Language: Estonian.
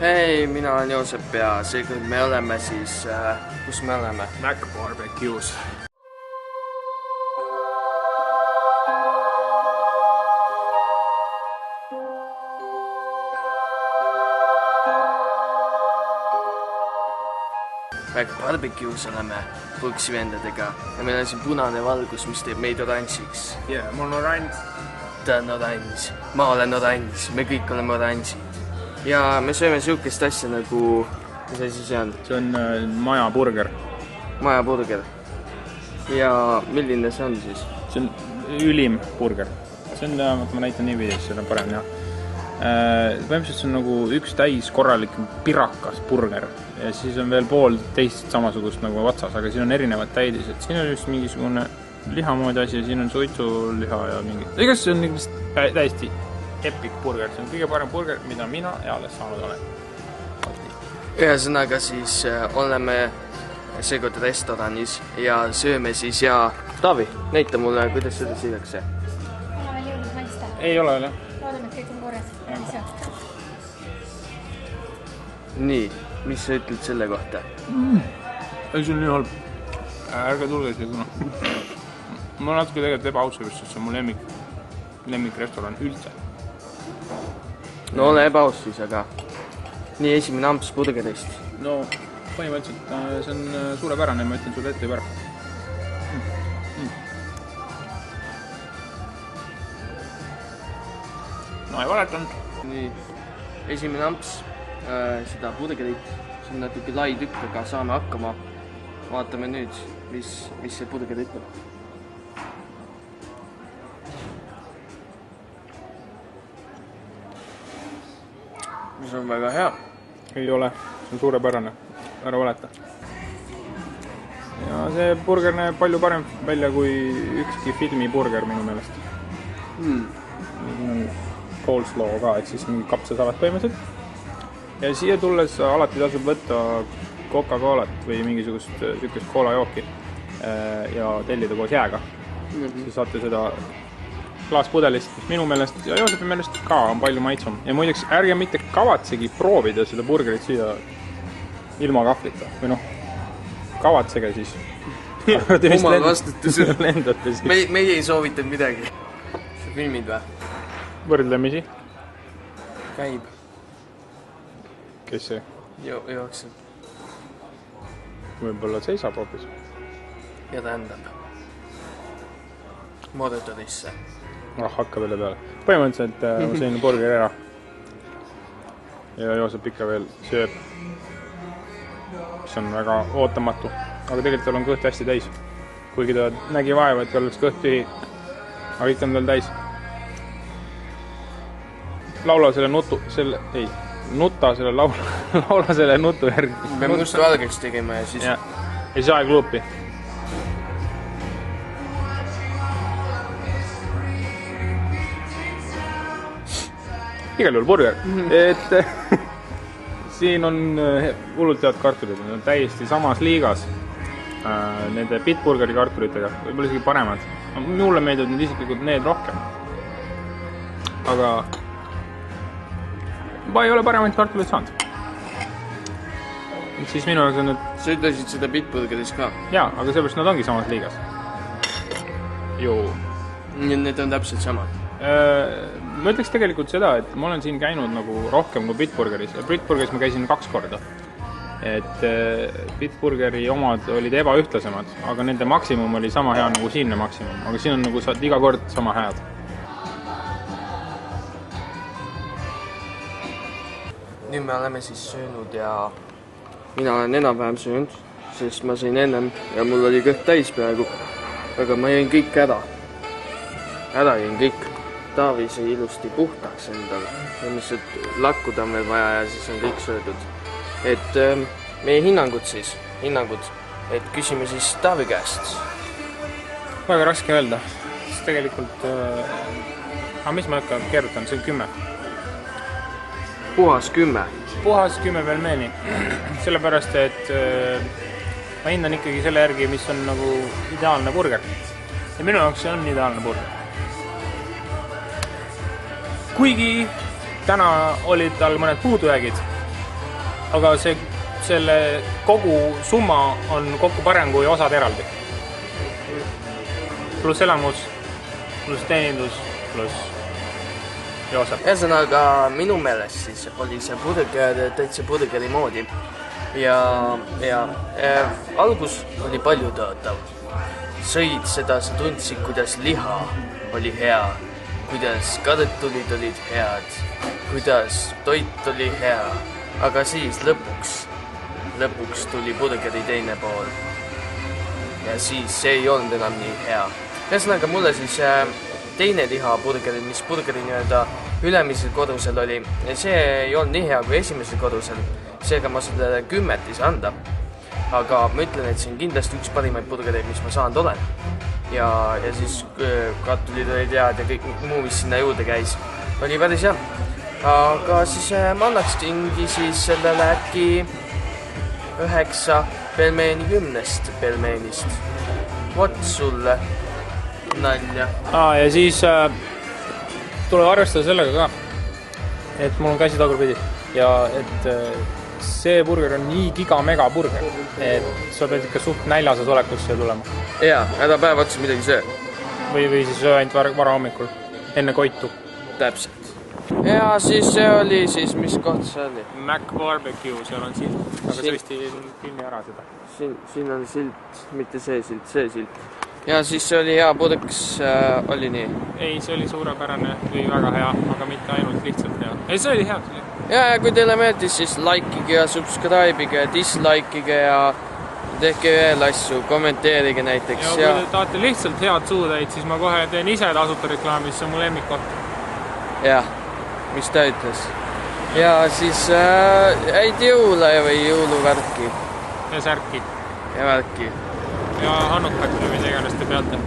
Hei, mina olen Joosep ja seekord me oleme siis, kus me oleme? Mac Barbecues. Mac Barbecues oleme Pulksi vendadega ja meil on siin punane valgus, mis teeb meid oranžiks. Mul on oranž. Ta on oranž, ma olen oranž, me kõik oleme oranžid. Ja me sööme siukest asja nagu, mis asi see on? See on majaburger. Majaburger. Ja milline see on siis? See on ülim burger. See on, ma näitan nii videos, see on parem jah. Põhimõtteliselt see on nagu üks täis korralik pirakas burger ja siis on veel pool teist samasugust nagu otsas, aga siin on erinevad täidised. Siin on just mingisugune lihamoodi asi ja siin on suitsuliha ja mingi. Igas see on täiesti epic burger. See on kõige parem burger, mida mina alles saanud olen. Ühesõnaga siis oleme seekord restoranis ja sööme siis ja Taavi, näita mulle, kuidas seda süüakse. Ole veel jõudnud maista. Ei ole veel jah. Loodame, et kõik on korras. Nii, mis sa ütled selle kohta? Ei, see on nii halb. Ärge tulge siia kuna. Ma olen natuke tegelikult ebaausavist, sest see on mu lemmikrestoran üldse. No ole ebaaus siis, aga nii esimene amps burgerist. No, põhimõtteliselt see on suurepärane, ma ütlen sulle ette juba ära. No ei valetan. Nii, esimene amps seda burgerit, see on natuke lai tükk, aga saame hakkama. Vaatame nüüd, mis see burger ütleb. Mis on väga hea. Ei ole, see on suurepärane, ära valeta. Ja see burger näeb palju parem välja kui ükski filmi burger minu meelest. Coleslaw ka, et siis mingi kapsasalat põhimõtteliselt. Ja siia tulles alati tasub võtta Coca-Colat või mingisugust sükest koolajooki ja tellida koos jääga. Siis saate seda klaaspudelist, mis minu meelest ja Joosepi meelest ka on palju maitsum. Ja muideks ärge mitte kavatsegi proovida seda burgerit süüa ilma kahvlita. Või noh, kavatsege siis. Oma vastutusel. Lendate siis. Meie ei soovitanud midagi. Sa filmid või? Võrdlemisi. Käib. Kes see? Jookseb. Võib-olla seisab hoopis. Ja tähendab. Monitorisse. Hakka veel peale. Põhimõtteliselt ma sõin burgeri ära. Ja Joosep ikka veel sööb. Mis on väga ootamatu. Aga tegelikult tal on kõht hästi täis. Kuigi ta nägi vaeva, et tal oleks kõht tühi. Aga ikka on tal täis. Laula selle laula selle nutu järgi. Me peame just valgeks tegema ja siis... Ja siis aeg luupi. Igal juhul burger. Et siin on hullult head kartulid. Need on täiesti samas liigas nende Bitburgeri kartulitega. Võib-olla isegi paremad. Mulle meeldivad need isiklikult need rohkem. Aga ma ei ole paremaid kartuleid saanud. Siis minu jaoks on need... Sa ütlesid seda Bitburgeris ka? Jaa, aga sellepärast nad ongi samas liigas. Joo. Need on täpselt samad. Ma ütleks tegelikult seda, et ma olen siin käinud nagu rohkem kui Bitburgeris. Bitburgeris ma käisin 2 korda. Et Bitburgeri omad olid ebaühtlasemad, aga nende maksimum oli sama hea nagu siinne maksimum. Aga siin on nagu saad iga kord sama head. Nüüd me oleme siis söönud ja mina olen enam-vähem söönud, sest ma sõin ennem ja mul oli kõht täis praegu. Aga ma jõin kõik ära. Ära jõin kõik. Taavi sai ilusti puhtaks endale. Ja mis lakkuda on veel vaja ja siis on kõik söödud. Et meie hinnangud. Et küsime siis Taavi käest. Väga raske öelda. Sest tegelikult... Aga mis ma ikka keerutan? See on 10. Puhas 10. Puhas 10 veel meeni. Sellepärast, et ma hindan ikkagi selle järgi, mis on nagu ideaalne burger. Ja minu jaoks see on ideaalne burger. Kuigi täna olid tal mõned puudujäägid, aga selle kogu summa on kokku parem kui osad eraldi. Pluss elamus, pluss teenindus, pluss jooseb. Ühesõnaga, minu meelest siis oli see burger täitsa burgeri moodi. Ja algus oli palju tõotav. Sõid seda, sa tundsid, kuidas liha oli hea, kuidas kartulid olid head, kuidas toit oli hea, aga siis lõpuks tuli burgeri teine pool. Ja siis see ei olnud enam nii hea. Ühesõnaga, mulle siis teine lihaburgeri, mis burgeri nii-öelda ülemisel kodusel oli, see ei olnud nii hea kui esimesel kodusel, seega ma sellele 10 ei saa anda. Aga ma ütlen, et see on kindlasti üks parimaid burgereid, mis ma saanud olen. Ja siis kartulid olid head ja kõik muu, mis sinna juurde käis, oli päris hea. Aga siis ma annaksingi siis sellele äkki 9 pelmeeni 10 pelmeenist. Vot sulle nalja. Ja siis tuleb arvestada sellega ka, et mul on käsi tagurpidi ja et see burger on nii giga-mega burger, et sa pead ikka suht näljases olekus siia tulema. Jaa, häda päev otsa midagi söö. Või siis ainult vara hommikul, enne koitu. Täpselt. Ja siis see oli siis, mis koht see oli? Mac Barbecue, seal on silt, aga sõisti kinni ära seda. Siin on silt, mitte see silt. Ja siis see oli hea pudeks, oli nii? Ei, see oli suurepärane või väga hea, aga mitte ainult lihtsalt hea. Ei, see oli hea. Ja kui teile meeldis, siis likeige ja subscribe'ige ja dislikeige ja tehke veel asju, kommenteerige näiteks. Ja kui te tahate lihtsalt head suutäid, siis ma kohe teen ise tasuta reklaami, see on mu lemmikkoht. Jah, mis ta ütles. Ja siis häid jõule või jõuluvärki. Ja särki. Ja värki. Ja hannukat või mis iganes te peate.